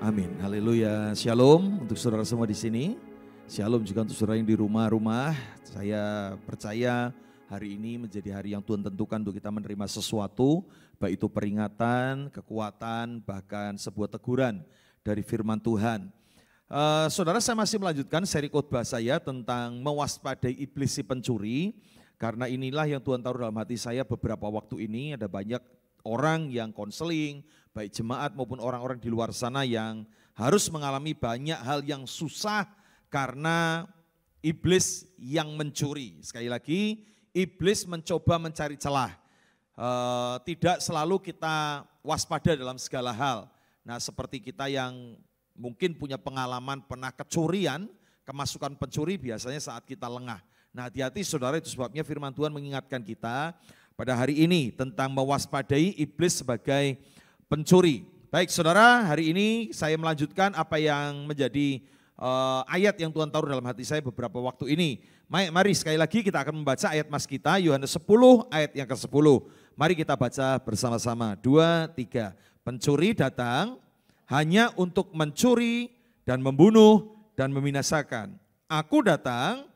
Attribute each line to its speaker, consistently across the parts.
Speaker 1: Amin. Haleluya. Shalom untuk saudara semua di sini. Shalom juga untuk saudara yang di rumah-rumah. Saya percaya hari ini menjadi hari yang Tuhan tentukan untuk kita menerima sesuatu, baik itu peringatan, kekuatan, bahkan sebuah teguran dari firman Tuhan. Saudara, saya masih melanjutkan seri khotbah saya tentang mewaspadai iblis si pencuri. Karena inilah yang Tuhan taruh dalam hati saya beberapa waktu ini. Ada banyak orang yang konseling, baik jemaat maupun orang-orang di luar sana yang harus mengalami banyak hal yang susah karena iblis yang mencuri. Sekali lagi, iblis mencoba mencari celah. Tidak selalu kita waspada dalam segala hal. Nah, seperti kita yang mungkin punya pengalaman pernah kecurian, kemasukan pencuri biasanya saat kita lengah. Nah, hati-hati saudara, itu sebabnya firman Tuhan mengingatkan kita pada hari ini tentang mewaspadai iblis sebagai pencuri. Baik saudara, hari ini saya melanjutkan apa yang menjadi ayat yang Tuhan taruh dalam hati saya beberapa waktu ini. Mari sekali lagi kita akan membaca ayat mas kita, Yohanes 10 ayat yang ke-10. Mari kita baca bersama-sama, 2, 3. Pencuri datang hanya untuk mencuri dan membunuh dan membinasakan. Aku datang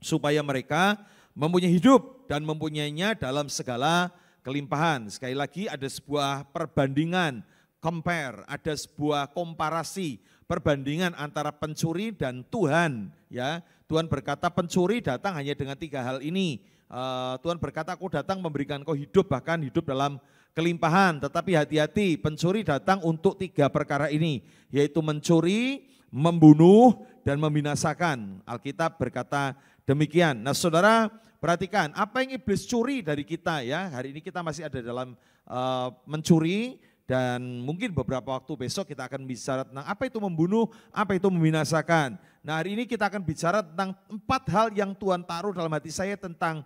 Speaker 1: supaya mereka mempunyai hidup dan mempunyainya dalam segala kelimpahan. Sekali lagi ada sebuah perbandingan, compare, ada sebuah komparasi, perbandingan antara pencuri dan Tuhan. Ya, Tuhan berkata pencuri datang hanya dengan 3 hal ini. Tuhan berkata aku datang memberikan kau hidup, bahkan hidup dalam kelimpahan. Tetapi hati-hati, pencuri datang untuk 3 perkara ini, yaitu mencuri, membunuh, dan membinasakan. Alkitab berkata demikian. Nah saudara, perhatikan apa yang iblis curi dari kita ya. Hari ini kita masih ada dalam mencuri dan mungkin beberapa waktu besok kita akan bicara tentang apa itu membunuh, apa itu membinasakan. Nah hari ini kita akan bicara tentang 4 hal yang Tuhan taruh dalam hati saya tentang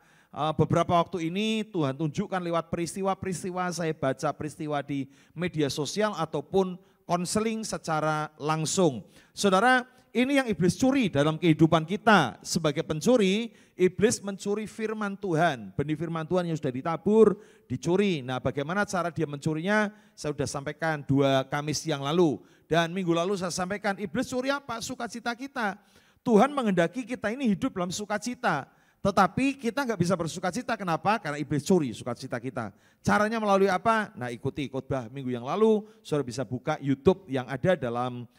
Speaker 1: beberapa waktu ini Tuhan tunjukkan lewat peristiwa-peristiwa, saya baca peristiwa di media sosial ataupun konseling secara langsung. Saudara, ini yang iblis curi dalam kehidupan kita. Sebagai pencuri, iblis mencuri firman Tuhan. Benih firman Tuhan yang sudah ditabur, dicuri. Nah bagaimana cara dia mencurinya? Saya sudah sampaikan 2 Kamis yang lalu. Dan minggu lalu saya sampaikan, iblis curi apa? Sukacita kita. Tuhan menghendaki kita ini hidup dalam sukacita. Tetapi kita nggak bisa bersukacita, kenapa? Karena iblis curi sukacita kita. Caranya melalui apa? Nah ikuti khotbah minggu yang lalu, saudara bisa buka YouTube yang ada dalam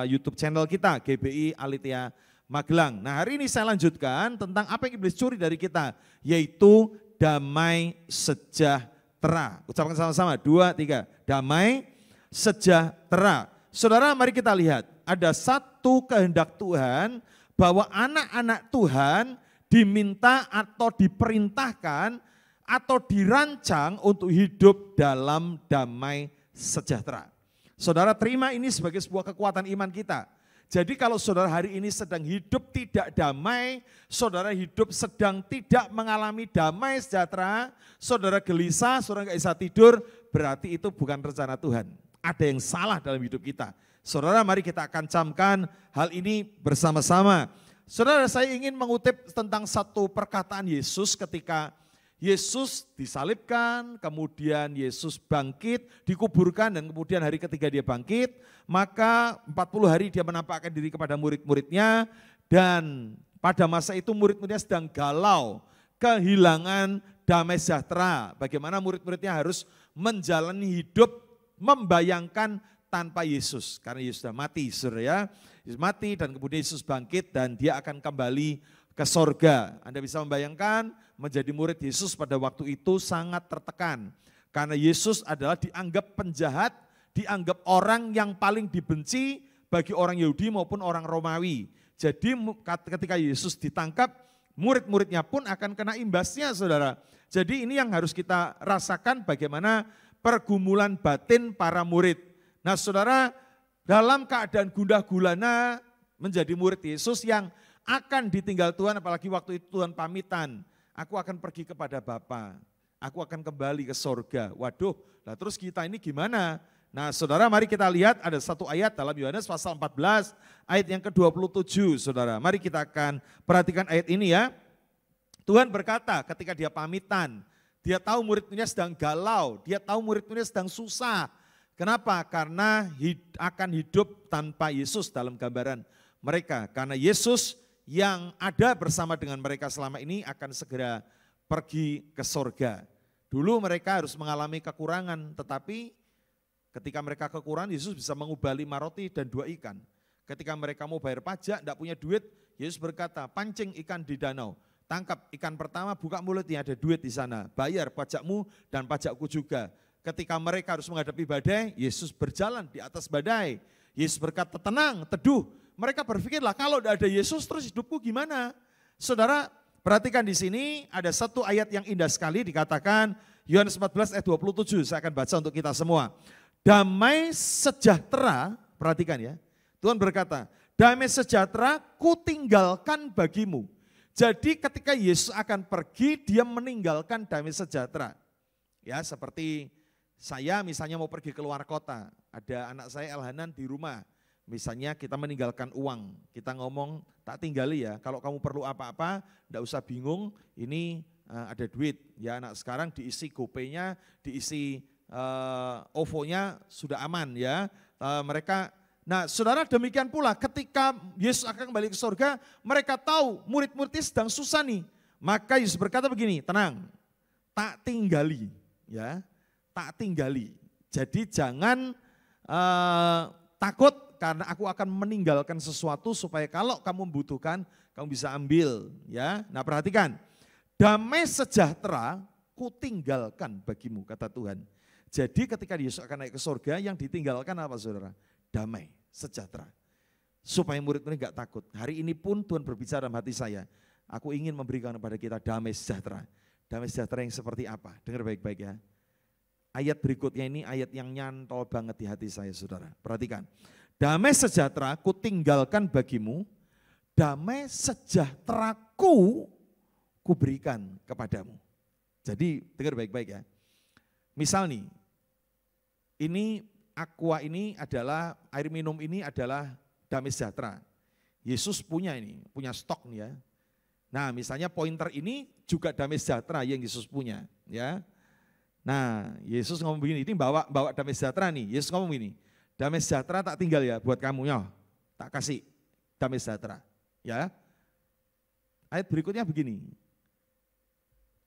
Speaker 1: YouTube channel kita, GBI Alitia Magelang. Nah hari ini saya lanjutkan tentang apa yang iblis curi dari kita, yaitu damai sejahtera. Ucapkan sama-sama, 2, 3, damai sejahtera. Saudara mari kita lihat, ada satu kehendak Tuhan bahwa anak-anak Tuhan diminta atau diperintahkan atau dirancang untuk hidup dalam damai sejahtera. Saudara terima ini sebagai sebuah kekuatan iman kita. Jadi kalau saudara hari ini sedang hidup tidak damai, saudara hidup sedang tidak mengalami damai sejahtera, saudara gelisah, saudara nggak bisa tidur, berarti itu bukan rencana Tuhan. Ada yang salah dalam hidup kita. Saudara mari kita akan camkan hal ini bersama-sama. Saudara, saya ingin mengutip tentang satu perkataan Yesus ketika Yesus disalibkan, kemudian Yesus bangkit, dikuburkan dan kemudian hari ketiga dia bangkit, maka 40 hari dia menampakkan diri kepada murid-muridnya dan pada masa itu murid-muridnya sedang galau, kehilangan damai sejahtera. Bagaimana murid-muridnya harus menjalani hidup membayangkan tanpa Yesus, karena Yesus sudah mati, saudara ya. Yesus mati dan kemudian Yesus bangkit dan dia akan kembali ke sorga. Anda bisa membayangkan menjadi murid Yesus pada waktu itu sangat tertekan. Karena Yesus adalah dianggap penjahat, dianggap orang yang paling dibenci bagi orang Yahudi maupun orang Romawi. Jadi ketika Yesus ditangkap, murid-muridnya pun akan kena imbasnya saudara. Jadi ini yang harus kita rasakan bagaimana pergumulan batin para murid. Nah saudara, dalam keadaan gundah gulana menjadi murid Yesus yang akan ditinggal Tuhan, apalagi waktu itu Tuhan pamitan, aku akan pergi kepada Bapa, aku akan kembali ke sorga. Waduh, nah terus kita ini gimana? Nah saudara mari kita lihat ada satu ayat dalam Yohanes pasal 14 ayat yang ke-27 saudara. Mari kita akan perhatikan ayat ini ya. Tuhan berkata ketika dia pamitan, dia tahu murid-muridnya sedang galau, dia tahu murid-muridnya sedang susah. Kenapa? Karena akan hidup tanpa Yesus dalam gambaran mereka. Karena Yesus yang ada bersama dengan mereka selama ini akan segera pergi ke sorga. Dulu mereka harus mengalami kekurangan, tetapi ketika mereka kekurangan, Yesus bisa mengubah 5 roti dan 2 ikan. Ketika mereka mau bayar pajak, tidak punya duit, Yesus berkata, pancing ikan di danau. Tangkap ikan pertama, buka mulutnya, ada duit di sana. Bayar pajakmu dan pajakku juga. Ketika mereka harus menghadapi badai, Yesus berjalan di atas badai. Yesus berkata, tenang, teduh. Mereka berpikirlah, kalau tidak ada Yesus terus hidupku gimana? Saudara, perhatikan di sini ada satu ayat yang indah sekali dikatakan, Yohanes 14 ayat 27, saya akan baca untuk kita semua. Damai sejahtera, perhatikan ya, Tuhan berkata, damai sejahtera kutinggalkan bagimu. Jadi ketika Yesus akan pergi, dia meninggalkan damai sejahtera. Ya, seperti saya misalnya mau pergi keluar kota, ada anak saya Elhanan di rumah, misalnya kita meninggalkan uang, kita ngomong tak tinggali ya, kalau kamu perlu apa-apa, enggak usah bingung, ini ada duit, ya anak sekarang diisi GoPay-nya, diisi OVO-nya sudah aman ya, mereka. Nah saudara demikian pula ketika Yesus akan kembali ke surga, mereka tahu murid-muridnya sedang susah nih, maka Yesus berkata begini, tenang, tak tinggali ya. Tak tinggali. Jadi jangan takut karena aku akan meninggalkan sesuatu supaya kalau kamu membutuhkan kamu bisa ambil ya. Nah perhatikan, damai sejahtera kutinggalkan bagimu kata Tuhan. Jadi ketika Yesus akan naik ke surga yang ditinggalkan apa saudara? Damai sejahtera. Supaya murid-murid enggak takut. Hari ini pun Tuhan berbicara dalam hati saya. Aku ingin memberikan kepada kita damai sejahtera. Damai sejahtera yang seperti apa? Dengar baik-baik ya. Ayat berikutnya ini ayat yang nyantol banget di hati saya saudara. Perhatikan. Damai sejahtera ku tinggalkan bagimu, damai sejahteraku ku berikan kepadamu. Jadi dengar baik-baik ya. Misal nih, ini aqua ini adalah, air minum ini adalah damai sejahtera. Yesus punya ini, punya stok nih ya. Nah misalnya pointer ini juga damai sejahtera yang Yesus punya ya. Nah, Yesus ngomong begini, ini bawa damai sejahtera nih. Yesus ngomong begini, damai sejahtera tak tinggal ya buat kamu ya. Tak kasih damai sejahtera, ya. Ayat berikutnya begini.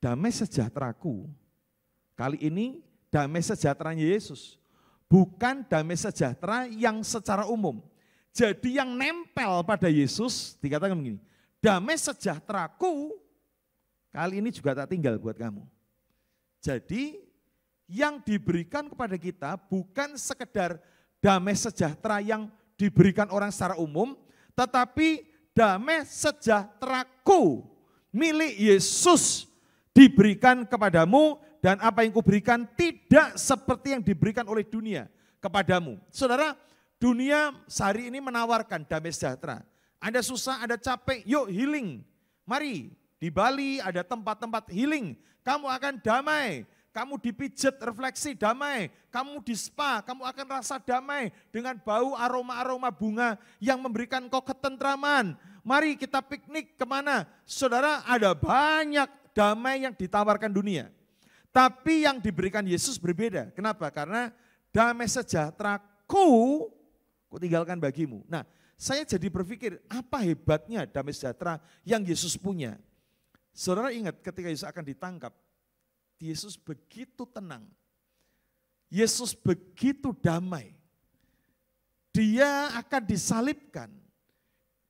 Speaker 1: Damai sejahteraku. Kali ini damai sejahteranya Yesus. Bukan damai sejahtera yang secara umum. Jadi yang nempel pada Yesus dikatakan begini, damai sejahteraku kali ini juga tak tinggal buat kamu. Jadi yang diberikan kepada kita bukan sekedar damai sejahtera yang diberikan orang secara umum, tetapi damai sejahteraku milik Yesus diberikan kepadamu dan apa yang kuberikan tidak seperti yang diberikan oleh dunia kepadamu. Saudara, dunia sehari ini menawarkan damai sejahtera. Anda susah, Anda capek, yuk healing. Mari, di Bali ada tempat-tempat healing, kamu akan damai. Kamu dipijat refleksi damai, kamu di spa, kamu akan rasa damai dengan bau aroma-aroma bunga yang memberikan kau ketentraman. Mari kita piknik kemana? Saudara ada banyak damai yang ditawarkan dunia. Tapi yang diberikan Yesus berbeda. Kenapa? Karena damai sejahteraku kutinggalkan bagimu. Nah saya jadi berpikir apa hebatnya damai sejahtera yang Yesus punya. Saudara ingat ketika Yesus akan ditangkap, Yesus begitu tenang, Yesus begitu damai, dia akan disalibkan,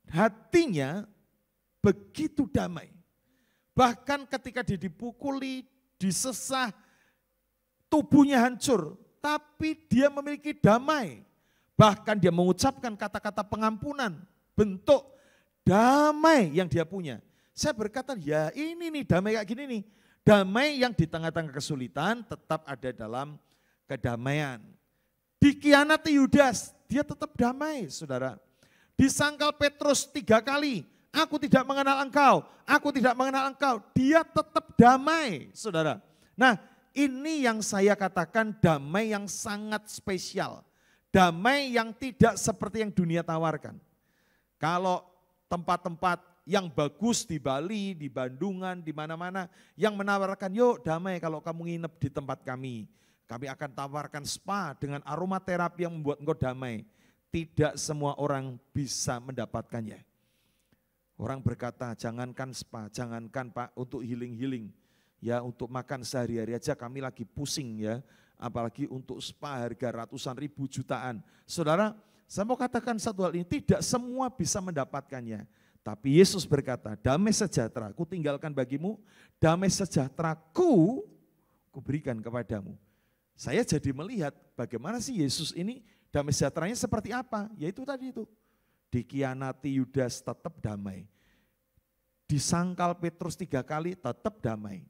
Speaker 1: hatinya begitu damai. Bahkan ketika dia dipukuli, disesah, tubuhnya hancur, tapi dia memiliki damai. Bahkan dia mengucapkan kata-kata pengampunan, bentuk damai yang dia punya. Saya berkata, ya ini nih damai kayak gini nih. Damai yang di tengah-tengah kesulitan tetap ada dalam kedamaian. Dikhianati Yudas, dia tetap damai saudara. Disangkal Petrus 3 kali, aku tidak mengenal engkau, aku tidak mengenal engkau. Dia tetap damai saudara. Nah ini yang saya katakan damai yang sangat spesial. Damai yang tidak seperti yang dunia tawarkan. Kalau tempat-tempat yang bagus di Bali, di Bandungan, di mana-mana yang menawarkan yuk damai kalau kamu nginep di tempat kami. Kami akan tawarkan spa dengan aromaterapi yang membuat engkau damai. Tidak semua orang bisa mendapatkannya. Orang berkata, jangankan spa, jangankan Pak untuk healing-healing. Ya untuk makan sehari-hari aja kami lagi pusing ya. Apalagi untuk spa harga ratusan ribu jutaan. Saudara, saya mau katakan satu hal ini, tidak semua bisa mendapatkannya. Tapi Yesus berkata, damai sejahtera ku tinggalkan bagimu, damai sejahteraku ku berikan kepadamu. Saya jadi melihat bagaimana sih Yesus ini damai sejahteranya seperti apa? Yaitu tadi itu, dikhianati Yudas tetap damai. Disangkal Petrus 3 kali tetap damai.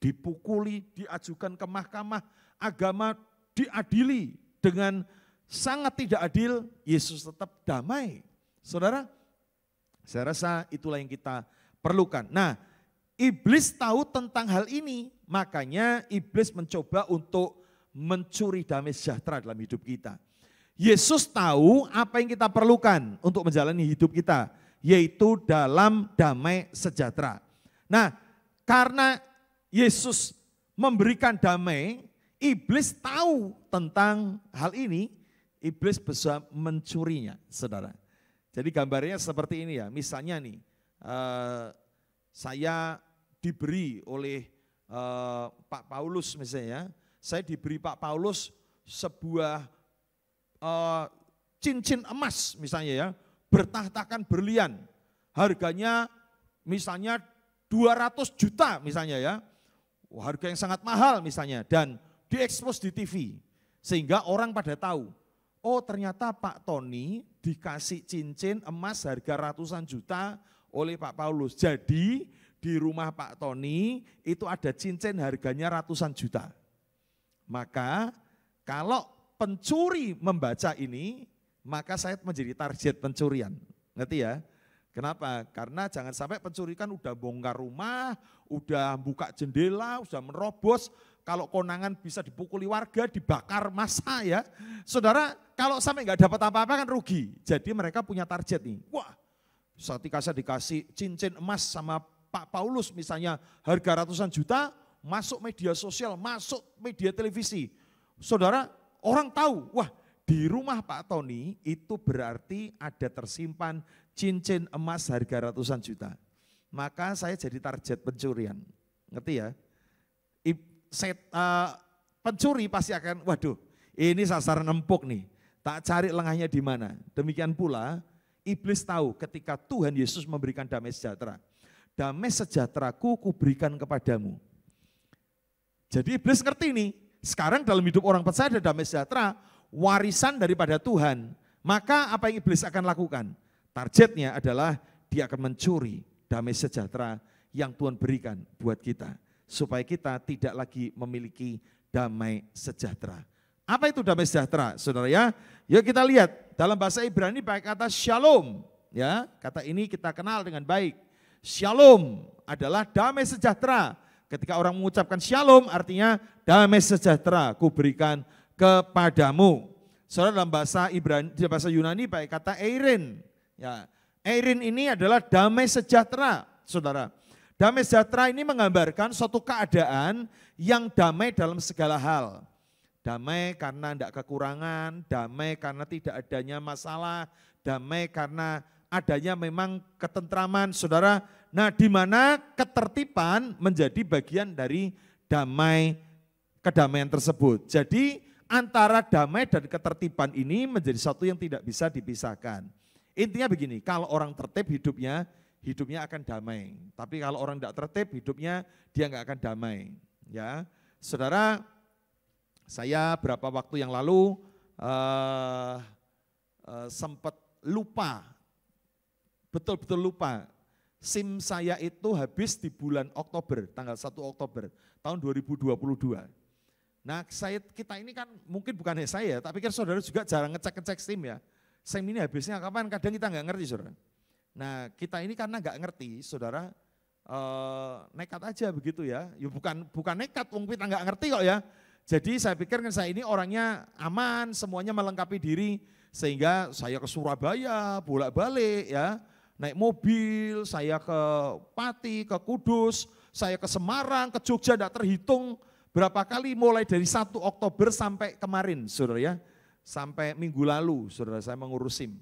Speaker 1: Dipukuli, diajukan ke mahkamah agama, diadili dengan sangat tidak adil, Yesus tetap damai. Saudara, saya rasa itulah yang kita perlukan. Nah, iblis tahu tentang hal ini, makanya iblis mencoba untuk mencuri damai sejahtera dalam hidup kita. Yesus tahu apa yang kita perlukan untuk menjalani hidup kita, yaitu dalam damai sejahtera. Nah, karena Yesus memberikan damai, iblis tahu tentang hal ini, iblis bisa mencurinya, saudara. Jadi gambarnya seperti ini ya, misalnya nih, saya diberi oleh Pak Paulus misalnya, saya diberi Pak Paulus sebuah cincin emas misalnya ya, bertahtakan berlian, harganya misalnya 200 juta misalnya ya, harga yang sangat mahal misalnya, dan diekspos di TV, sehingga orang pada tahu, oh ternyata Pak Tony dikasih cincin emas harga ratusan juta oleh Pak Paulus, jadi di rumah Pak Tony itu ada cincin harganya ratusan juta. Maka kalau pencuri membaca ini, maka saya menjadi target pencurian. Ngerti ya? Kenapa? Karena jangan sampai pencuri kan udah bongkar rumah, udah buka jendela, udah menerobos. Kalau konangan bisa dipukuli warga, dibakar massa ya. Saudara, kalau sampai nggak dapat apa-apa kan rugi. Jadi mereka punya target nih. Wah, ketika saya dikasih cincin emas sama Pak Paulus misalnya harga ratusan juta, masuk media sosial, masuk media televisi. Saudara, orang tahu, wah di rumah Pak Tony itu berarti ada tersimpan cincin emas harga ratusan juta. Maka saya jadi target pencurian. Ngerti ya? Pencuri pasti akan, waduh ini sasaran empuk nih, tak cari lengahnya di mana. Demikian pula iblis tahu ketika Tuhan Yesus memberikan damai sejahtera. Damai sejahteraku kuberikan kepadamu. Jadi iblis ngerti nih, sekarang dalam hidup orang percaya ada damai sejahtera, warisan daripada Tuhan. Maka apa yang iblis akan lakukan? Targetnya adalah dia akan mencuri damai sejahtera yang Tuhan berikan buat kita. Supaya kita tidak lagi memiliki damai sejahtera. Apa itu damai sejahtera, saudara ya? Yuk kita lihat, dalam bahasa Ibrani pakai kata shalom. Ya, kata ini kita kenal dengan baik. Shalom adalah damai sejahtera. Ketika orang mengucapkan shalom artinya damai sejahtera ku berikan kepadamu. Saudara, dalam bahasa Ibrani, dalam bahasa Yunani pakai kata eirin. Ya, eirin ini adalah damai sejahtera, saudara. Damai sejahtera ini menggambarkan suatu keadaan yang damai dalam segala hal. Damai karena tidak kekurangan, damai karena tidak adanya masalah, damai karena adanya memang ketentraman, saudara. Nah, di mana ketertiban menjadi bagian dari kedamaian tersebut. Jadi antara damai dan ketertiban ini menjadi satu yang tidak bisa dipisahkan. Intinya begini, kalau orang tertib hidupnya akan damai. Tapi kalau orang tidak tertib hidupnya dia nggak akan damai. Ya, saudara, saya berapa waktu yang lalu sempat lupa, betul-betul lupa. SIM saya itu habis di bulan Oktober, tanggal 1 Oktober tahun 2022. Nah kita ini kan mungkin bukan hanya saya, tapi kan saudara juga jarang ngecek-ngecek SIM ya. SIM ini habisnya kapan, kadang kita nggak ngerti saudara. Nah kita ini karena nggak ngerti saudara, nekat aja begitu ya. Ya bukan nekat, kita nggak ngerti kok ya. Jadi saya pikir kan saya ini orangnya aman, semuanya melengkapi diri. Sehingga saya ke Surabaya, bolak-balik ya. Naik mobil, saya ke Pati, ke Kudus, saya ke Semarang, ke Jogja, tidak terhitung Berapa kali mulai dari 1 Oktober sampai kemarin, saudara ya. Sampai minggu lalu, saudara, saya mengurus SIM.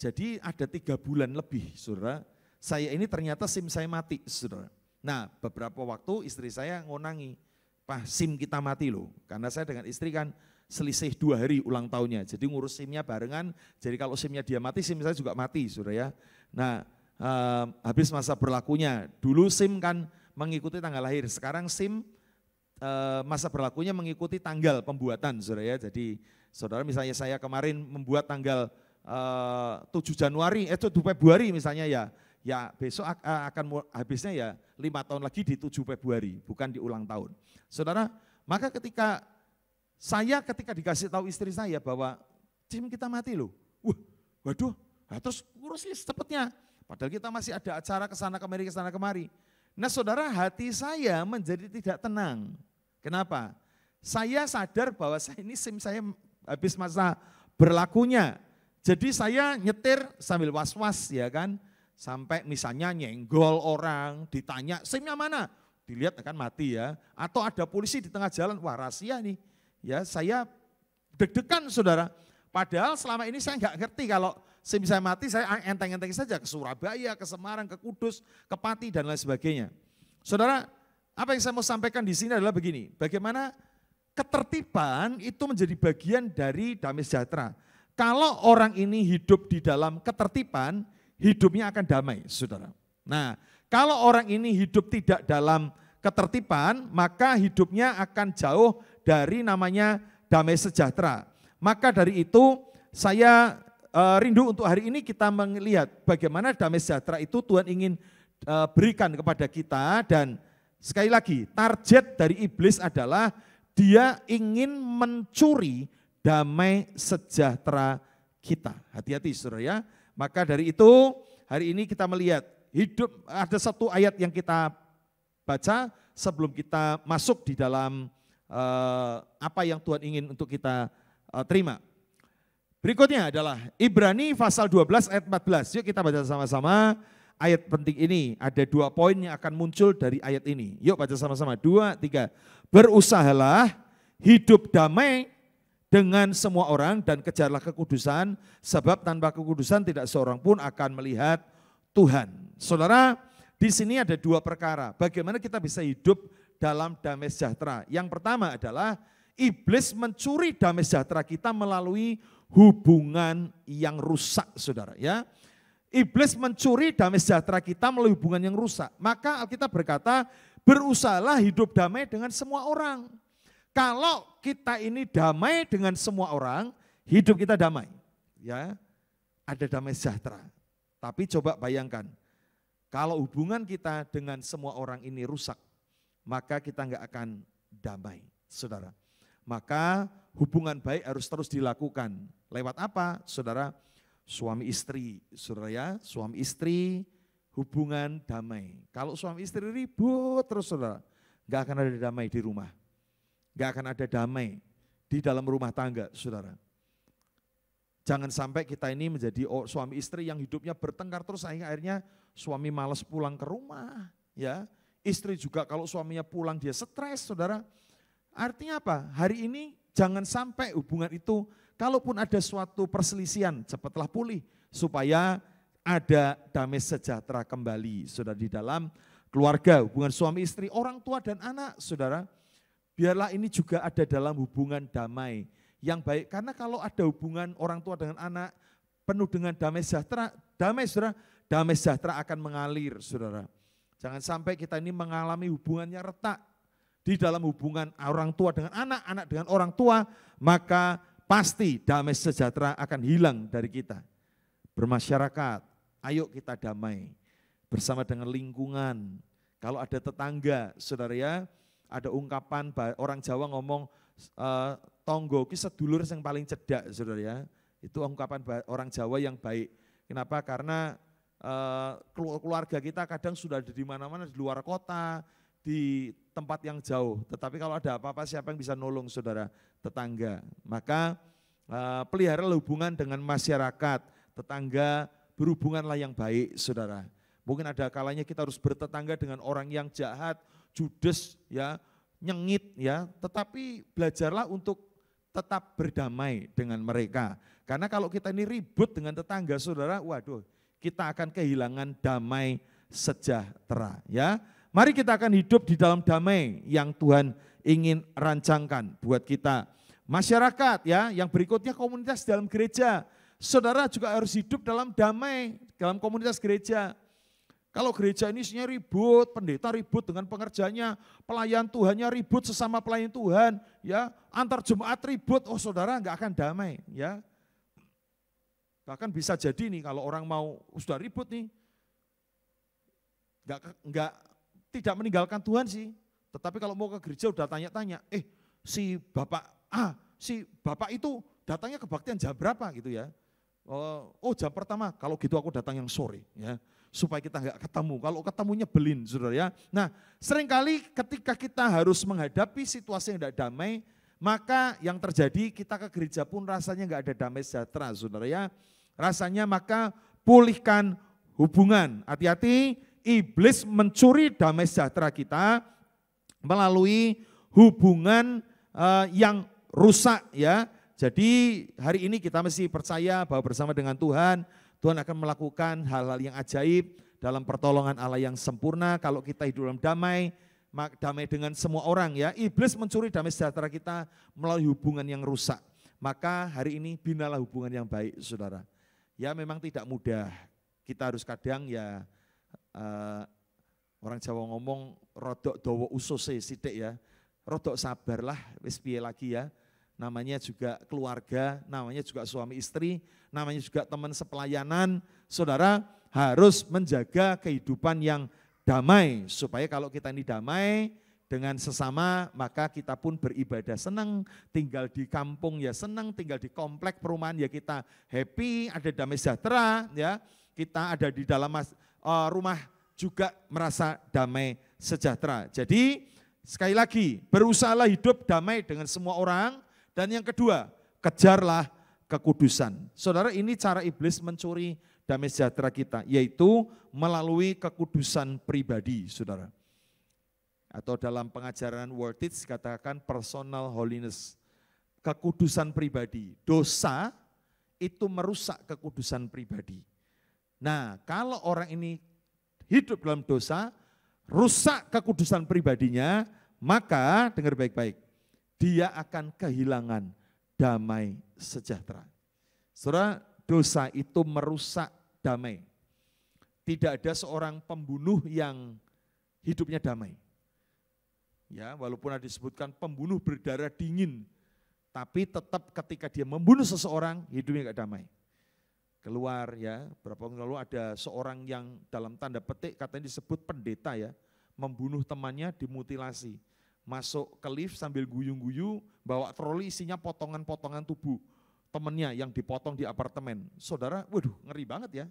Speaker 1: Jadi ada 3 bulan lebih, saudara. Saya ini ternyata SIM saya mati, saudara. Nah, beberapa waktu istri saya ngonangi, "Pak, SIM kita mati loh." Karena saya dengan istri kan selisih 2 hari ulang tahunnya. Jadi ngurus SIM-nya barengan, jadi kalau SIM-nya dia mati, SIM saya juga mati, saudara ya. Nah, habis masa berlakunya. Dulu SIM kan mengikuti tanggal lahir, sekarang SIM masa berlakunya mengikuti tanggal pembuatan, saudara ya. Jadi saudara misalnya saya kemarin membuat tanggal 7 Februari misalnya ya besok akan habisnya ya 5 tahun lagi di 7 Februari, bukan di ulang tahun. Saudara, maka ketika dikasih tahu istri saya bahwa SIM kita mati loh, waduh, terus urus cepetnya. Padahal kita masih ada acara kesana kemari. Nah saudara, hati saya menjadi tidak tenang. Kenapa? Saya sadar bahwa ini SIM saya habis masa berlakunya. Jadi saya nyetir sambil was-was ya kan. Sampai misalnya nyenggol orang, ditanya SIM-nya mana? Dilihat akan mati ya. Atau ada polisi di tengah jalan, wah rahasia nih. Ya saya deg-degan saudara. Padahal selama ini saya nggak ngerti kalau SIM saya mati, saya enteng-enteng saja ke Surabaya, ke Semarang, ke Kudus, ke Pati dan lain sebagainya. Saudara, apa yang saya mau sampaikan di sini adalah begini, bagaimana ketertiban itu menjadi bagian dari damai sejahtera. Kalau orang ini hidup di dalam ketertiban, hidupnya akan damai, saudara. Nah, kalau orang ini hidup tidak dalam ketertiban, maka hidupnya akan jauh dari namanya damai sejahtera. Maka dari itu saya rindu untuk hari ini kita melihat bagaimana damai sejahtera itu Tuhan ingin berikan kepada kita. Dan sekali lagi, target dari iblis adalah dia ingin mencuri damai sejahtera kita. Hati-hati saudara ya. Maka dari itu hari ini kita melihat ada satu ayat yang kita baca sebelum kita masuk di dalam apa yang Tuhan ingin untuk kita terima. Berikutnya adalah Ibrani pasal 12 ayat 14. Yuk kita baca sama-sama. Ayat penting ini, ada 2 poin yang akan muncul dari ayat ini. Yuk baca sama-sama, 2, 3. Berusahalah hidup damai dengan semua orang dan kejarlah kekudusan, sebab tanpa kekudusan tidak seorang pun akan melihat Tuhan. Saudara, di sini ada 2 perkara. Bagaimana kita bisa hidup dalam damai sejahtera. Yang pertama adalah iblis mencuri damai sejahtera kita melalui hubungan yang rusak, saudara ya. Iblis mencuri damai sejahtera kita melalui hubungan yang rusak. Maka Alkitab berkata, berusahalah hidup damai dengan semua orang. Kalau kita ini damai dengan semua orang, hidup kita damai. Ya, ada damai sejahtera. Tapi coba bayangkan, kalau hubungan kita dengan semua orang ini rusak, maka kita enggak akan damai, saudara. Maka hubungan baik harus terus dilakukan. Lewat apa, saudara? Suami istri, saudara ya, suami istri hubungan damai. Kalau suami istri ribut terus saudara, enggak akan ada damai di rumah. Enggak akan ada damai di dalam rumah tangga, saudara. Jangan sampai kita ini menjadi suami istri yang hidupnya bertengkar terus akhirnya suami malas pulang ke rumah. Ya, istri juga kalau suaminya pulang dia stres, saudara. Artinya apa? Hari ini jangan sampai hubungan itu, kalaupun ada suatu perselisihan, cepatlah pulih supaya ada damai sejahtera kembali. Saudara, di dalam keluarga, hubungan suami istri, orang tua dan anak, saudara. Biarlah ini juga ada dalam hubungan damai yang baik. Karena kalau ada hubungan orang tua dengan anak penuh dengan damai sejahtera, saudara, damai sejahtera akan mengalir, saudara. Jangan sampai kita ini mengalami hubungannya retak. Di dalam hubungan orang tua dengan anak, anak dengan orang tua, maka pasti damai sejahtera akan hilang dari kita. Bermasyarakat, ayo kita damai bersama dengan lingkungan. Kalau ada tetangga, saudara ya, ada ungkapan orang Jawa ngomong tonggo ki sedulur yang paling cedak, saudara ya. Itu ungkapan orang Jawa yang baik. Kenapa? Karena keluarga kita kadang sudah ada di mana-mana, di luar kota, di tempat yang jauh. Tetapi kalau ada apa-apa siapa yang bisa nolong saudara? Tetangga. Maka peliharalah hubungan dengan masyarakat, tetangga, berhubunganlah yang baik saudara. Mungkin ada kalanya kita harus bertetangga dengan orang yang jahat, judes ya, nyengit ya, tetapi belajarlah untuk tetap berdamai dengan mereka. Karena kalau kita ini ribut dengan tetangga saudara, waduh, kita akan kehilangan damai sejahtera ya. Mari kita akan hidup di dalam damai yang Tuhan ingin rancangkan buat kita. Masyarakat ya, yang berikutnya komunitas dalam gereja. Saudara juga harus hidup dalam damai dalam komunitas gereja. Kalau gereja ini isinya ribut, pendeta ribut dengan pengerjanya, pelayan Tuhannya ribut sesama pelayan Tuhan, ya, antar jemaat ribut, oh saudara nggak akan damai, ya. Bahkan bisa jadi nih kalau orang mau sudah ribut nih, tidak meninggalkan Tuhan sih, tetapi kalau mau ke gereja udah tanya-tanya, si bapak itu datangnya kebaktian jam berapa gitu ya? Oh jam pertama, kalau gitu aku datang yang sore, ya. Supaya kita nggak ketemu, kalau ketemu nyebelin saudara ya. Nah seringkali ketika kita harus menghadapi situasi yang tidak damai, maka yang terjadi kita ke gereja pun rasanya nggak ada damai sejahtera saudara ya. Rasanya maka pulihkan hubungan, hati-hati iblis mencuri damai sejahtera kita melalui hubungan yang rusak ya. Jadi hari ini kita mesti percaya bahwa bersama dengan Tuhan akan melakukan hal-hal yang ajaib dalam pertolongan Allah yang sempurna. Kalau kita hidup dalam damai dengan semua orang ya. Iblis mencuri damai sejahtera kita melalui hubungan yang rusak. Maka hari ini binalah hubungan yang baik saudara. Ya memang tidak mudah. Kita harus kadang ya orang Jawa ngomong rodok dawa ususe sithik ya. Rodok sabarlah wis piye lagi ya. Namanya juga keluarga, namanya juga suami istri, namanya juga teman sepelayanan. Saudara harus menjaga kehidupan yang damai, supaya kalau kita ini damai dengan sesama, maka kita pun beribadah senang, tinggal di kampung ya senang, tinggal di komplek perumahan ya kita happy, ada damai sejahtera, ya kita ada di dalam rumah juga merasa damai sejahtera. Jadi sekali lagi, berusahalah hidup damai dengan semua orang. Dan yang kedua, kejarlah kekudusan. Saudara, ini cara iblis mencuri damai sejahtera kita, yaitu melalui kekudusan pribadi, saudara. Atau dalam pengajaran World Teach katakan personal holiness, kekudusan pribadi. Dosa itu merusak kekudusan pribadi. Nah, kalau orang ini hidup dalam dosa, rusak kekudusan pribadinya, maka dengar baik-baik, dia akan kehilangan damai sejahtera. Saudara, dosa itu merusak damai. Tidak ada seorang pembunuh yang hidupnya damai. Ya, walaupun ada disebutkan pembunuh berdarah dingin, tapi tetap ketika dia membunuh seseorang, hidupnya enggak damai. Keluar ya, beberapa waktu lalu ada seorang yang dalam tanda petik katanya disebut pendeta ya, membunuh temannya, dimutilasi. Masuk ke lift sambil guyu-guyu, bawa troli isinya potongan-potongan tubuh temannya yang dipotong di apartemen. Saudara, waduh ngeri banget ya.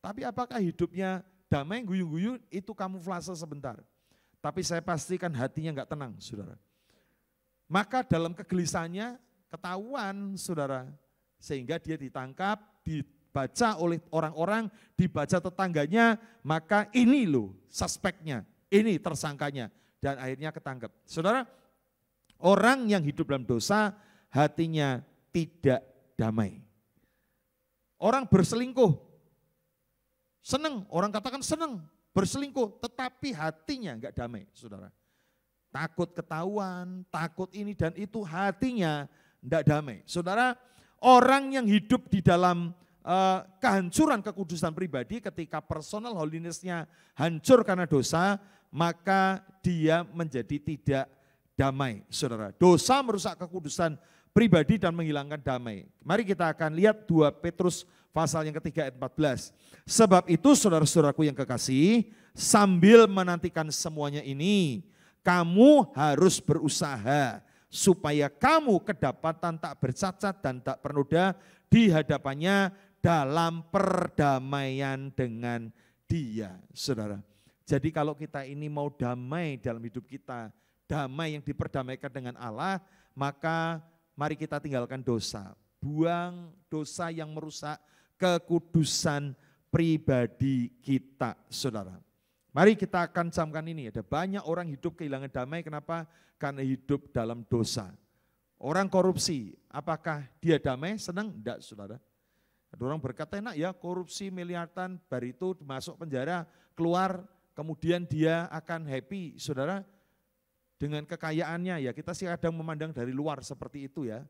Speaker 1: Tapi apakah hidupnya damai, guyu-guyu, itu kamuflase sebentar. Tapi saya pastikan hatinya enggak tenang, saudara. Maka dalam kegelisahannya ketahuan, saudara. Sehingga dia ditangkap, dibaca oleh orang-orang, dibaca tetangganya, maka ini loh suspeknya, ini tersangkanya. Dan akhirnya ketangkep. Saudara, orang yang hidup dalam dosa hatinya tidak damai. Orang berselingkuh, senang, orang katakan senang berselingkuh, tetapi hatinya enggak damai, saudara. Takut ketahuan, takut ini dan itu, hatinya enggak damai. Saudara, orang yang hidup di dalam kehancuran kekudusan pribadi ketika personal holiness-nya hancur karena dosa, maka dia menjadi tidak damai, saudara. Dosa merusak kekudusan pribadi dan menghilangkan damai. Mari kita akan lihat 2 Petrus pasal yang ketiga ayat 14. Sebab itu saudara-saudaraku yang kekasih, sambil menantikan semuanya ini, kamu harus berusaha supaya kamu kedapatan tak bercacat dan tak bernoda di hadapannya dalam perdamaian dengan Dia, saudara. Jadi kalau kita ini mau damai dalam hidup kita, damai yang diperdamaikan dengan Allah, maka mari kita tinggalkan dosa. Buang dosa yang merusak kekudusan pribadi kita, saudara. Mari kita akan camkan ini, ada banyak orang hidup kehilangan damai, kenapa? Karena hidup dalam dosa. Orang korupsi, apakah dia damai, senang? Enggak, saudara. Ada orang berkata, enak ya korupsi miliaran, baru itu masuk penjara, keluar, kemudian dia akan happy. Saudara, dengan kekayaannya, ya kita sih kadang memandang dari luar seperti itu ya.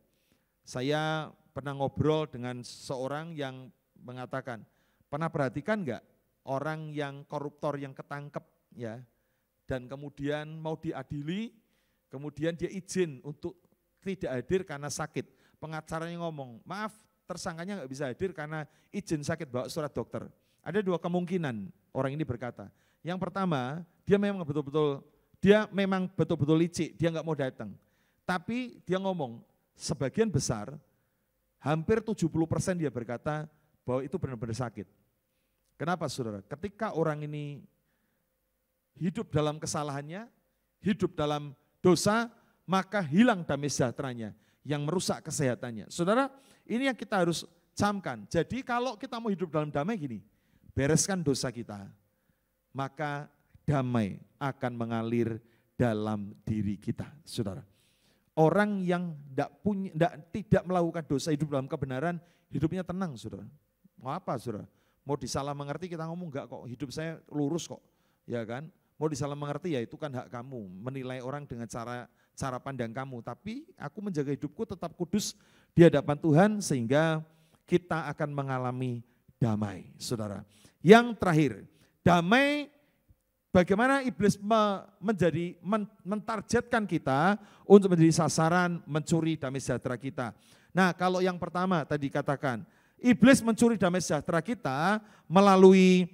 Speaker 1: Saya pernah ngobrol dengan seorang yang mengatakan, pernah perhatikan enggak orang yang koruptor yang ketangkep ya, dan kemudian mau diadili, kemudian dia izin untuk tidak hadir karena sakit. Pengacaranya ngomong, maaf tersangkanya nggak bisa hadir karena izin sakit, bawa surat dokter. Ada dua kemungkinan orang ini berkata. Yang pertama, dia memang betul-betul licik, dia nggak mau datang. Tapi dia ngomong, sebagian besar, hampir 70% dia berkata bahwa itu benar-benar sakit. Kenapa saudara? Ketika orang ini hidup dalam kesalahannya, hidup dalam dosa, maka hilang damai sejahteranya yang merusak kesehatannya. Saudara, ini yang kita harus camkan. Jadi kalau kita mau hidup dalam damai gini, bereskan dosa kita, maka damai akan mengalir dalam diri kita, saudara. Orang yang tidak melakukan dosa, hidup dalam kebenaran, hidupnya tenang, saudara. Mau apa, saudara? Mau disalah mengerti kita ngomong enggak kok, hidup saya lurus kok, ya kan? Mau disalah mengerti ya itu kan hak kamu, menilai orang dengan cara pandang kamu. Tapi aku menjaga hidupku tetap kudus di hadapan Tuhan sehingga kita akan mengalami damai, saudara. Yang terakhir, damai. Bagaimana iblis mentargetkan kita untuk menjadi sasaran mencuri damai sejahtera kita. Nah kalau yang pertama tadi katakan, iblis mencuri damai sejahtera kita melalui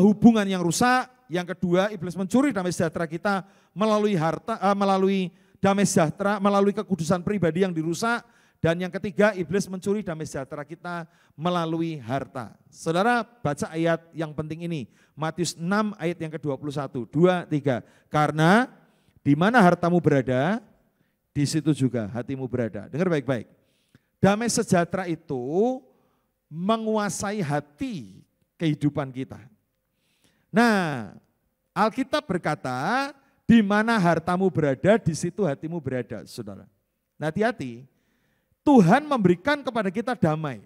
Speaker 1: hubungan yang rusak. Yang kedua, iblis mencuri damai sejahtera kita melalui harta, melalui damai sejahtera, melalui kekudusan pribadi yang dirusak. Dan yang ketiga, iblis mencuri damai sejahtera kita melalui harta. Saudara baca ayat yang penting ini, Matius 6 ayat yang ke-21, 2, 3. Karena di mana hartamu berada, di situ juga hatimu berada. Dengar baik-baik. Damai sejahtera itu menguasai hati kehidupan kita. Nah, Alkitab berkata, di mana hartamu berada, di situ hatimu berada, saudara. Nah, hati-hati. Tuhan memberikan kepada kita damai.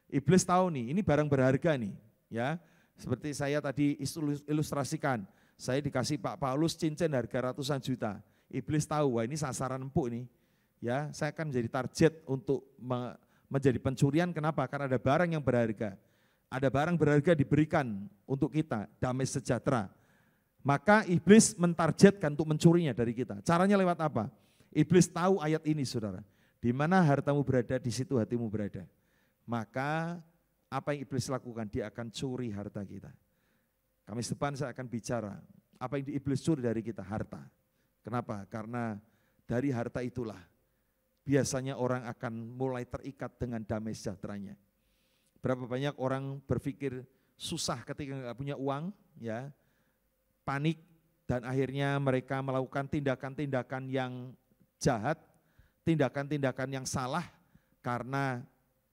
Speaker 1: Iblis tahu nih, ini barang berharga nih, ya. Seperti saya tadi ilustrasikan, saya dikasih Pak Paulus cincin harga ratusan juta. Iblis tahu, wah ini sasaran empuk nih. Ya, saya akan menjadi target untuk menjadi pencurian. Kenapa? Karena ada barang yang berharga. Ada barang berharga diberikan untuk kita, damai sejahtera. Maka iblis mentargetkan untuk mencurinya dari kita. Caranya lewat apa? Iblis tahu ayat ini, saudara. Di mana hartamu berada, di situ hatimu berada. Maka apa yang iblis lakukan? Dia akan curi harta kita. Kamis depan saya akan bicara, apa yang iblis curi dari kita? Harta. Kenapa? Karena dari harta itulah biasanya orang akan mulai terikat dengan damai sejahteranya. Berapa banyak orang berpikir susah ketika nggak punya uang, ya, panik, dan akhirnya mereka melakukan tindakan-tindakan yang jahat, tindakan-tindakan yang salah karena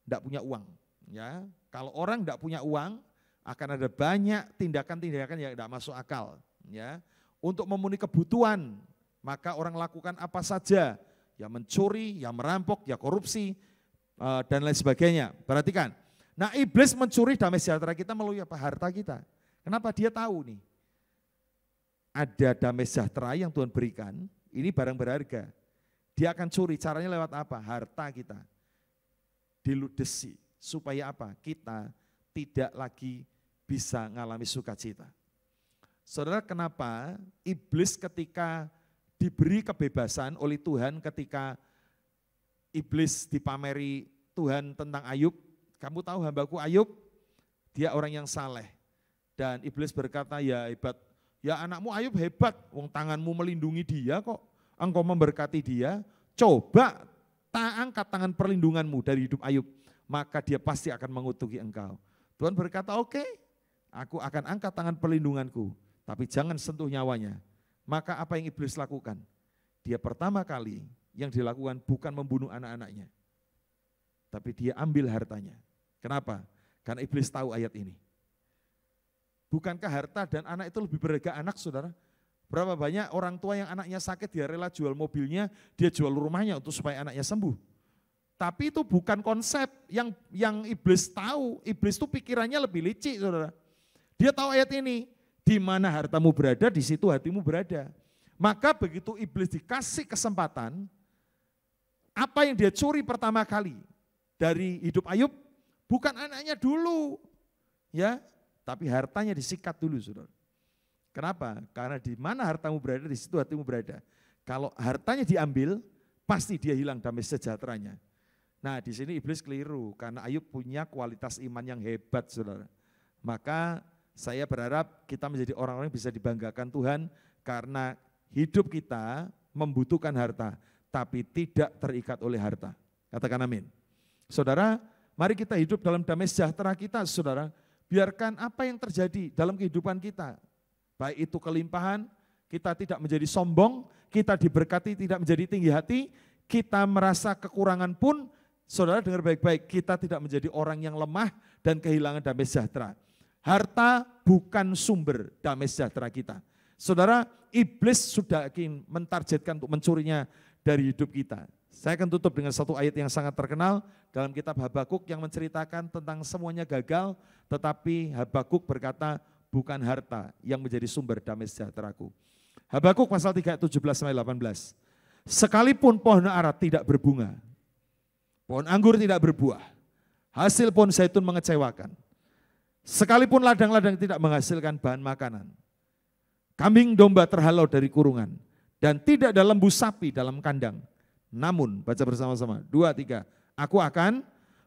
Speaker 1: tidak punya uang. Ya, kalau orang tidak punya uang, akan ada banyak tindakan-tindakan yang tidak masuk akal. Ya, untuk memenuhi kebutuhan, maka orang lakukan apa saja, ya mencuri, ya merampok, ya korupsi, dan lain sebagainya. Perhatikan. Nah, iblis mencuri damai sejahtera kita melalui apa? Harta kita. Kenapa? Dia tahu nih, ada damai sejahtera yang Tuhan berikan, ini barang berharga. Dia akan curi, caranya lewat apa? Harta kita diludesi, supaya apa? Kita tidak lagi bisa mengalami sukacita. Saudara, kenapa iblis ketika diberi kebebasan oleh Tuhan, ketika iblis dipameri Tuhan tentang Ayub, kamu tahu hambaku Ayub, dia orang yang saleh. Dan iblis berkata, ya hebat, ya anakmu Ayub hebat, wong tanganmu melindungi dia kok. Engkau memberkati dia, coba angkat tangan perlindunganmu dari hidup Ayub, maka dia pasti akan mengutuki engkau. Tuhan berkata, oke, aku akan angkat tangan perlindunganku, tapi jangan sentuh nyawanya. Maka apa yang iblis lakukan? Dia pertama kali yang dilakukan bukan membunuh anak-anaknya, tapi dia ambil hartanya. Kenapa? Karena iblis tahu ayat ini. Bukankah harta dan anak itu lebih berharga anak, saudara? Berapa banyak orang tua yang anaknya sakit, dia rela jual mobilnya, dia jual rumahnya untuk supaya anaknya sembuh. Tapi itu bukan konsep yang iblis tahu. Iblis itu pikirannya lebih licik, saudara. Dia tahu ayat ini, di mana hartamu berada, di situ hatimu berada. Maka begitu iblis dikasih kesempatan, apa yang dia curi pertama kali dari hidup Ayub, bukan anaknya dulu, ya, tapi hartanya disikat dulu, saudara. Kenapa? Karena di mana hartamu berada, di situ hatimu berada. Kalau hartanya diambil, pasti dia hilang damai sejahteranya. Nah, di sini iblis keliru, karena Ayub punya kualitas iman yang hebat, saudara. Maka saya berharap kita menjadi orang-orang yang bisa dibanggakan Tuhan, karena hidup kita membutuhkan harta, tapi tidak terikat oleh harta. Katakan amin. Saudara, mari kita hidup dalam damai sejahtera kita, saudara. Biarkan apa yang terjadi dalam kehidupan kita, baik itu kelimpahan, kita tidak menjadi sombong, kita diberkati tidak menjadi tinggi hati, kita merasa kekurangan pun, saudara dengar baik-baik, kita tidak menjadi orang yang lemah dan kehilangan damai sejahtera. Harta bukan sumber damai sejahtera kita. Saudara, iblis sudah ingin mentargetkan untuk mencurinya dari hidup kita. Saya akan tutup dengan satu ayat yang sangat terkenal dalam kitab Habakuk yang menceritakan tentang semuanya gagal, tetapi Habakuk berkata, bukan harta yang menjadi sumber damai sejahteraku. Habakuk pasal 3 ayat 17-18. Sekalipun pohon ara tidak berbunga, pohon anggur tidak berbuah, hasil pohon zaitun mengecewakan. Sekalipun ladang-ladang tidak menghasilkan bahan makanan, kambing domba terhalau dari kurungan, dan tidak ada lembu sapi dalam kandang. Namun, baca bersama-sama, 2, 3, aku akan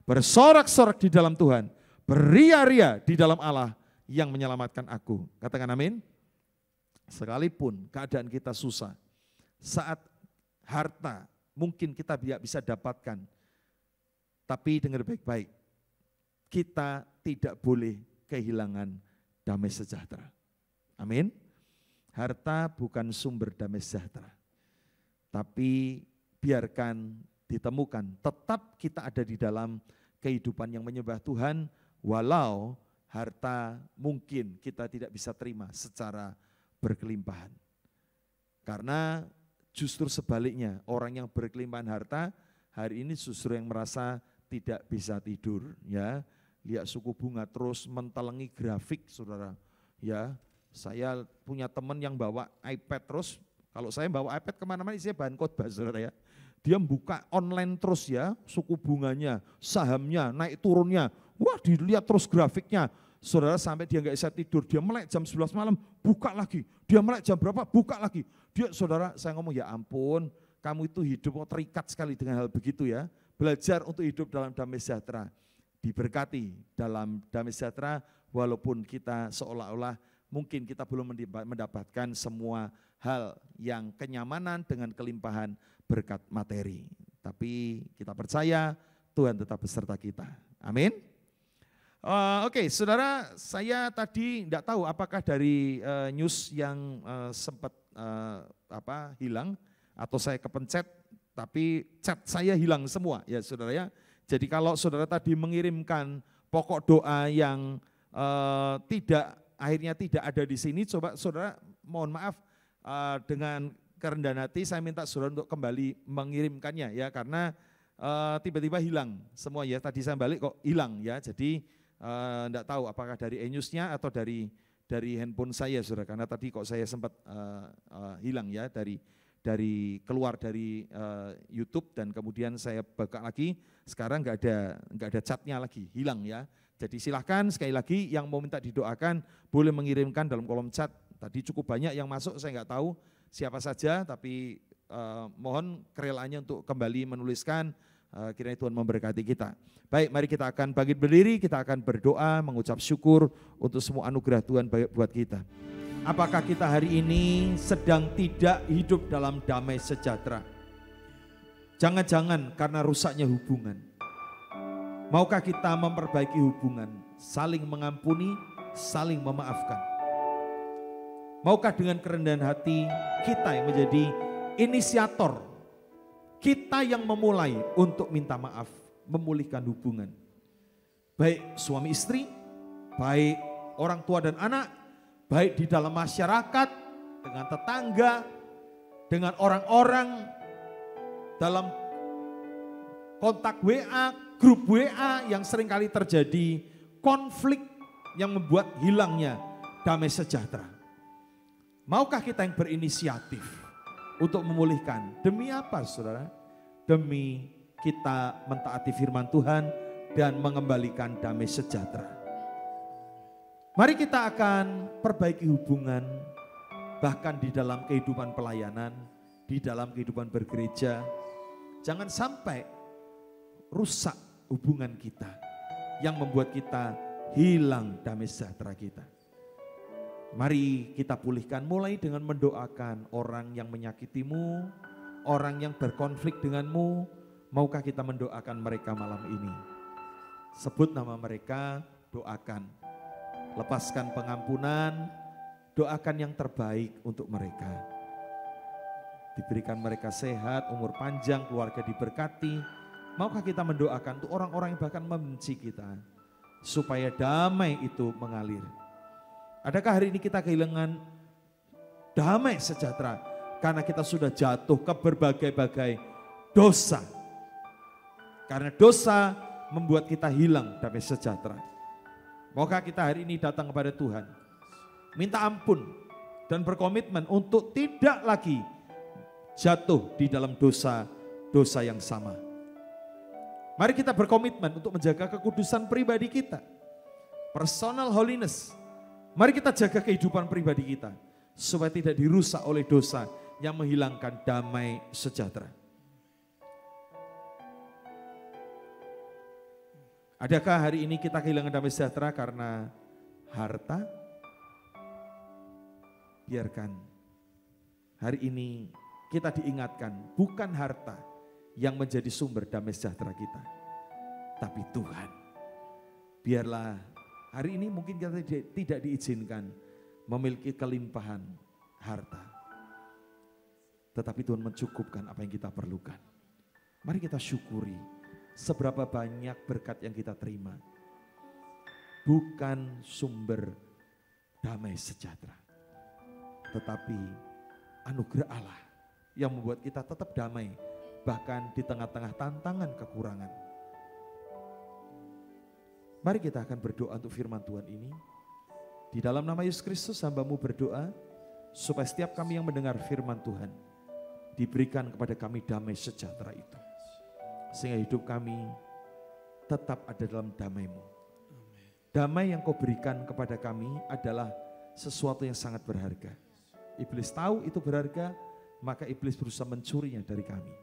Speaker 1: bersorak-sorak di dalam Tuhan, beria-ria di dalam Allah yang menyelamatkan aku. Katakan amin. Sekalipun keadaan kita susah, saat harta mungkin kita tidak bisa dapatkan, tapi dengar baik-baik, kita tidak boleh kehilangan damai sejahtera. Amin. Harta bukan sumber damai sejahtera, tapi biarkan ditemukan, tetap kita ada di dalam kehidupan yang menyembah Tuhan, walau harta mungkin kita tidak bisa terima secara berkelimpahan. Karena justru sebaliknya, orang yang berkelimpahan harta, hari ini justru yang merasa tidak bisa tidur. Ya, lihat suku bunga terus mentelengi grafik, saudara. Ya, saya punya teman yang bawa iPad terus, kalau saya bawa iPad kemana-mana isinya bahan khotbah, saudara ya. Dia buka online terus ya, suku bunganya, sahamnya, naik turunnya. Wah, dilihat terus grafiknya. Saudara, sampai dia nggak bisa tidur, dia melek jam 11 malam, buka lagi. Dia melek jam berapa, buka lagi. Dia, saudara, saya ngomong ya ampun, kamu itu hidup terikat sekali dengan hal begitu ya. Belajar untuk hidup dalam damai sejahtera. Diberkati dalam damai sejahtera, walaupun kita seolah-olah mungkin kita belum mendapatkan semua hal yang kenyamanan dengan kelimpahan berkat materi. Tapi kita percaya Tuhan tetap beserta kita. Amin. Oke, saudara, saya tadi tidak tahu apakah dari news yang sempat hilang atau saya kepencet, tapi chat saya hilang semua ya saudara ya. Jadi kalau saudara tadi mengirimkan pokok doa yang akhirnya tidak ada di sini, coba saudara mohon maaf dengan kerendahan hati saya minta saudara untuk kembali mengirimkannya ya, karena tiba-tiba hilang semua ya, tadi saya balik kok hilang ya, jadi enggak tahu apakah dari e-news-nya atau dari handphone saya saudara, karena tadi kok saya sempat hilang ya, dari keluar dari YouTube dan kemudian saya buka lagi, sekarang enggak ada chatnya lagi, hilang ya. Jadi silahkan sekali lagi yang mau minta didoakan boleh mengirimkan dalam kolom chat. Tadi cukup banyak yang masuk, saya enggak tahu siapa saja, tapi mohon kerelaannya untuk kembali menuliskan, kiranya Tuhan memberkati kita. Baik, mari kita akan bangkit berdiri, kita akan berdoa, mengucap syukur untuk semua anugerah Tuhan buat kita. Apakah kita hari ini sedang tidak hidup dalam damai sejahtera? Jangan-jangan karena rusaknya hubungan. Maukah kita memperbaiki hubungan, saling mengampuni, saling memaafkan? Maukah dengan kerendahan hati kita yang menjadi inisiator, kita yang memulai untuk minta maaf, memulihkan hubungan. Baik suami istri, baik orang tua dan anak, baik di dalam masyarakat, dengan tetangga, dengan orang-orang dalam kontak WA, grup WA yang seringkali terjadi konflik yang membuat hilangnya damai sejahtera. Maukah kita yang berinisiatif untuk memulihkan? Demi apa saudara? Demi kita mentaati firman Tuhan dan mengembalikan damai sejahtera. Mari kita akan perbaiki hubungan bahkan di dalam kehidupan pelayanan, di dalam kehidupan bergereja. Jangan sampai rusak hubungan kita yang membuat kita hilang damai sejahtera kita. Mari kita pulihkan mulai dengan mendoakan orang yang menyakitimu, orang yang berkonflik denganmu. Maukah kita mendoakan mereka malam ini? Sebut nama mereka, doakan. Lepaskan pengampunan, doakan yang terbaik untuk mereka. Diberikan mereka sehat, umur panjang, keluarga diberkati. Maukah kita mendoakan untuk orang-orang yang bahkan membenci kita, supaya damai itu mengalir. Adakah hari ini kita kehilangan damai sejahtera karena kita sudah jatuh ke berbagai-bagai dosa? Karena dosa membuat kita hilang damai sejahtera. Maukah kita hari ini datang kepada Tuhan, minta ampun dan berkomitmen untuk tidak lagi jatuh di dalam dosa-dosa yang sama. Mari kita berkomitmen untuk menjaga kekudusan pribadi kita. Personal holiness. Mari kita jaga kehidupan pribadi kita supaya tidak dirusak oleh dosa yang menghilangkan damai sejahtera. Adakah hari ini kita kehilangan damai sejahtera karena harta? Biarkan hari ini kita diingatkan bukan harta yang menjadi sumber damai sejahtera kita, tapi Tuhan. Biarlah hari ini mungkin kita tidak diizinkan memiliki kelimpahan harta, tetapi Tuhan mencukupkan apa yang kita perlukan. Mari kita syukuri seberapa banyak berkat yang kita terima. Bukan sumber damai sejahtera, tetapi anugerah Allah yang membuat kita tetap damai bahkan di tengah-tengah tantangan kekurangan. Mari kita akan berdoa untuk firman Tuhan ini. Di dalam nama Yesus Kristus hamba-Mu berdoa supaya setiap kami yang mendengar firman Tuhan diberikan kepada kami damai sejahtera itu. Sehingga hidup kami tetap ada dalam damai-Mu. Damai yang Kau berikan kepada kami adalah sesuatu yang sangat berharga. Iblis tahu itu berharga, maka iblis berusaha mencurinya dari kami.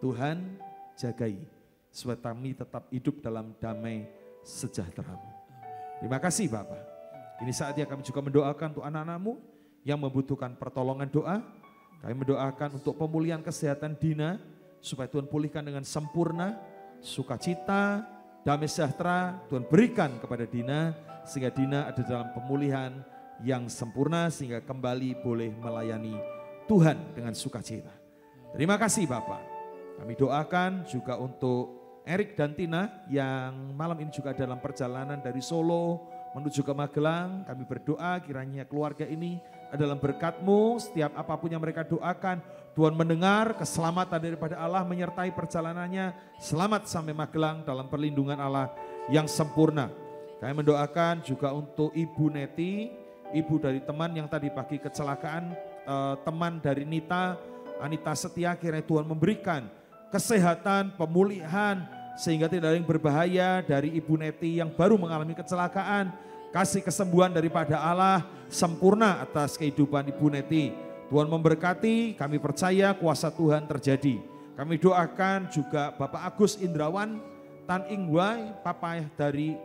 Speaker 1: Tuhan jagai supaya kami tetap hidup dalam damai sejahtera-Mu. Terima kasih Bapak. Ini saatnya kami juga mendoakan untuk anak-anak-Mu yang membutuhkan pertolongan doa. Kami mendoakan untuk pemulihan kesehatan Dina supaya Tuhan pulihkan dengan sempurna, sukacita, damai sejahtera Tuhan berikan kepada Dina sehingga Dina ada dalam pemulihan yang sempurna sehingga kembali boleh melayani Tuhan dengan sukacita. Terima kasih Bapak. Kami doakan juga untuk Erik dan Tina yang malam ini juga dalam perjalanan dari Solo menuju ke Magelang. Kami berdoa kiranya keluarga ini adalah berkat-Mu. Setiap apapun yang mereka doakan, Tuhan mendengar, keselamatan daripada Allah menyertai perjalanannya. Selamat sampai Magelang dalam perlindungan Allah yang sempurna. Kami mendoakan juga untuk Ibu Neti, ibu dari teman yang tadi pagi kecelakaan, teman dari Anita Setia, kiranya Tuhan memberikan kesehatan, pemulihan, sehingga tidak ada yang berbahaya dari Ibu Neti yang baru mengalami kecelakaan. Kasih kesembuhan daripada Allah sempurna atas kehidupan Ibu Neti. Tuhan memberkati, kami percaya kuasa Tuhan terjadi. Kami doakan juga Bapak Agus Indrawan, Tan Ingwai, papa dari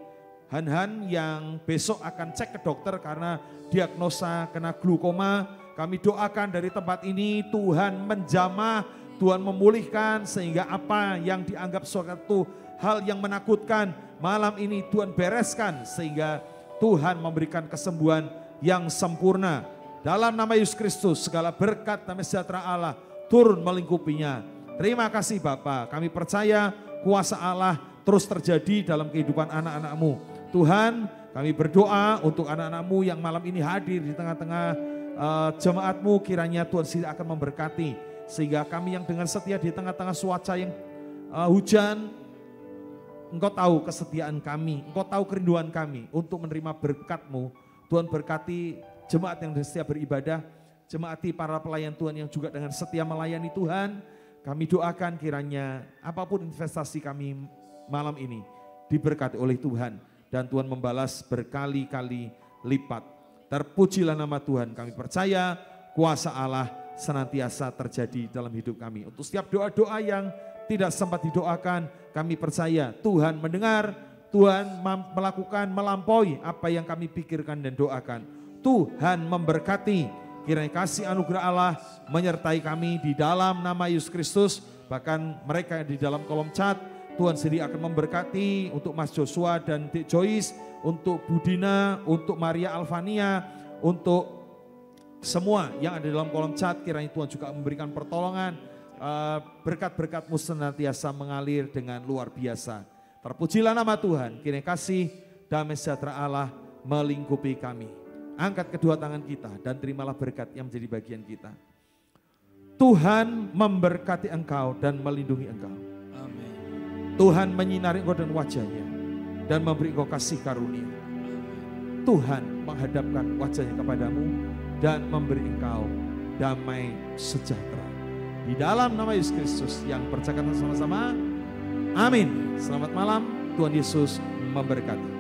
Speaker 1: Han yang besok akan cek ke dokter karena diagnosa kena glukoma. Kami doakan dari tempat ini Tuhan menjamah, Tuhan memulihkan sehingga apa yang dianggap suatu hal yang menakutkan malam ini Tuhan bereskan sehingga Tuhan memberikan kesembuhan yang sempurna. Dalam nama Yesus Kristus segala berkat damai sejahtera Allah turun melingkupinya. Terima kasih Bapa, kami percaya kuasa Allah terus terjadi dalam kehidupan anak-anak-Mu. Tuhan, Kami berdoa untuk anak-anak-Mu yang malam ini hadir di tengah-tengah jemaat-Mu, kiranya Tuhan sendiri akan memberkati. Sehingga kami yang dengan setia di tengah-tengah cuaca yang hujan, Engkau tahu kesetiaan kami, Engkau tahu kerinduan kami untuk menerima berkat-Mu. Tuhan berkati jemaat yang setia beribadah, jemaati para pelayan Tuhan yang juga dengan setia melayani Tuhan. Kami doakan kiranya apapun investasi kami malam ini diberkati oleh Tuhan. Dan Tuhan membalas berkali-kali lipat. Terpujilah nama Tuhan, kami percaya kuasa Allah senantiasa terjadi dalam hidup kami. Untuk setiap doa-doa yang tidak sempat didoakan, kami percaya Tuhan mendengar, Tuhan melakukan melampaui apa yang kami pikirkan dan doakan. Tuhan memberkati, kiranya kasih anugerah Allah menyertai kami di dalam nama Yesus Kristus. Bahkan mereka yang di dalam kolom chat, Tuhan sendiri akan memberkati untuk Mas Joshua dan Dik Joyce, untuk Budina, untuk Maria Alvania, untuk semua yang ada di dalam kolom chat. Kiranya Tuhan juga memberikan pertolongan, berkat-berkat-Mu senantiasa mengalir dengan luar biasa. Terpujilah nama Tuhan, kiranya kasih damai sejahtera Allah melingkupi kami. Angkat kedua tangan kita dan terimalah berkat yang menjadi bagian kita. Tuhan memberkati engkau dan melindungi engkau.
Speaker 2: Amin.
Speaker 1: Tuhan menyinari engkau dengan wajahnya dan memberi engkau kasih karunia. Tuhan menghadapkan wajahnya kepadamu dan memberi engkau damai sejahtera. Di dalam nama Yesus Kristus yang percayakan sama-sama. Amin. Selamat malam, Tuhan Yesus memberkati.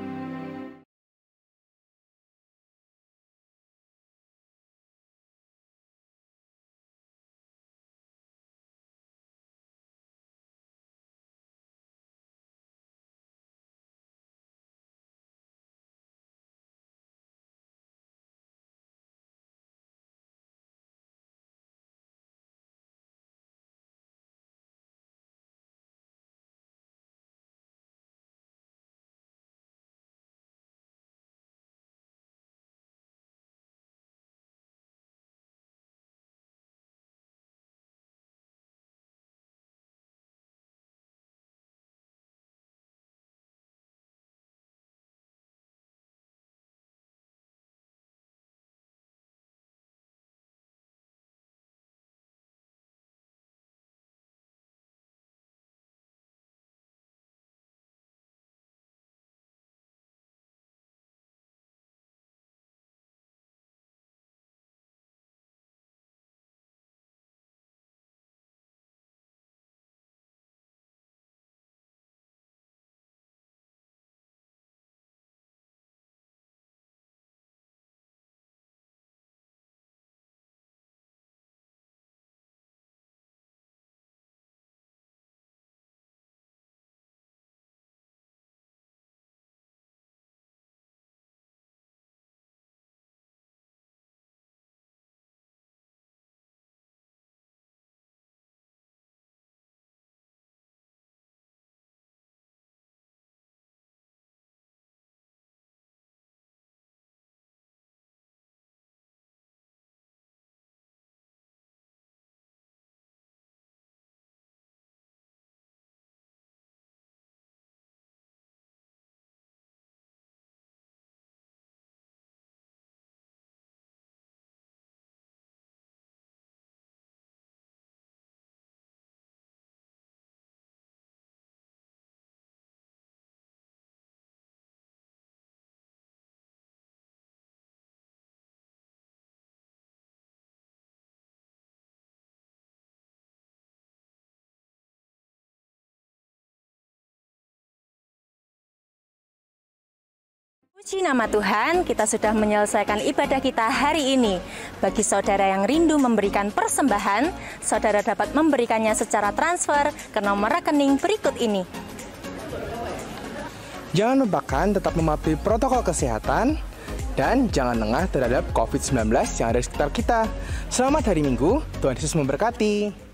Speaker 3: Puji nama Tuhan, kita sudah menyelesaikan ibadah kita hari ini. Bagi saudara yang rindu memberikan persembahan, saudara dapat memberikannya secara transfer ke nomor rekening berikut ini.
Speaker 2: Jangan lupakan tetap mematuhi protokol kesehatan dan jangan lengah terhadap COVID-19 yang ada di sekitar kita. Selamat hari Minggu, Tuhan Yesus memberkati.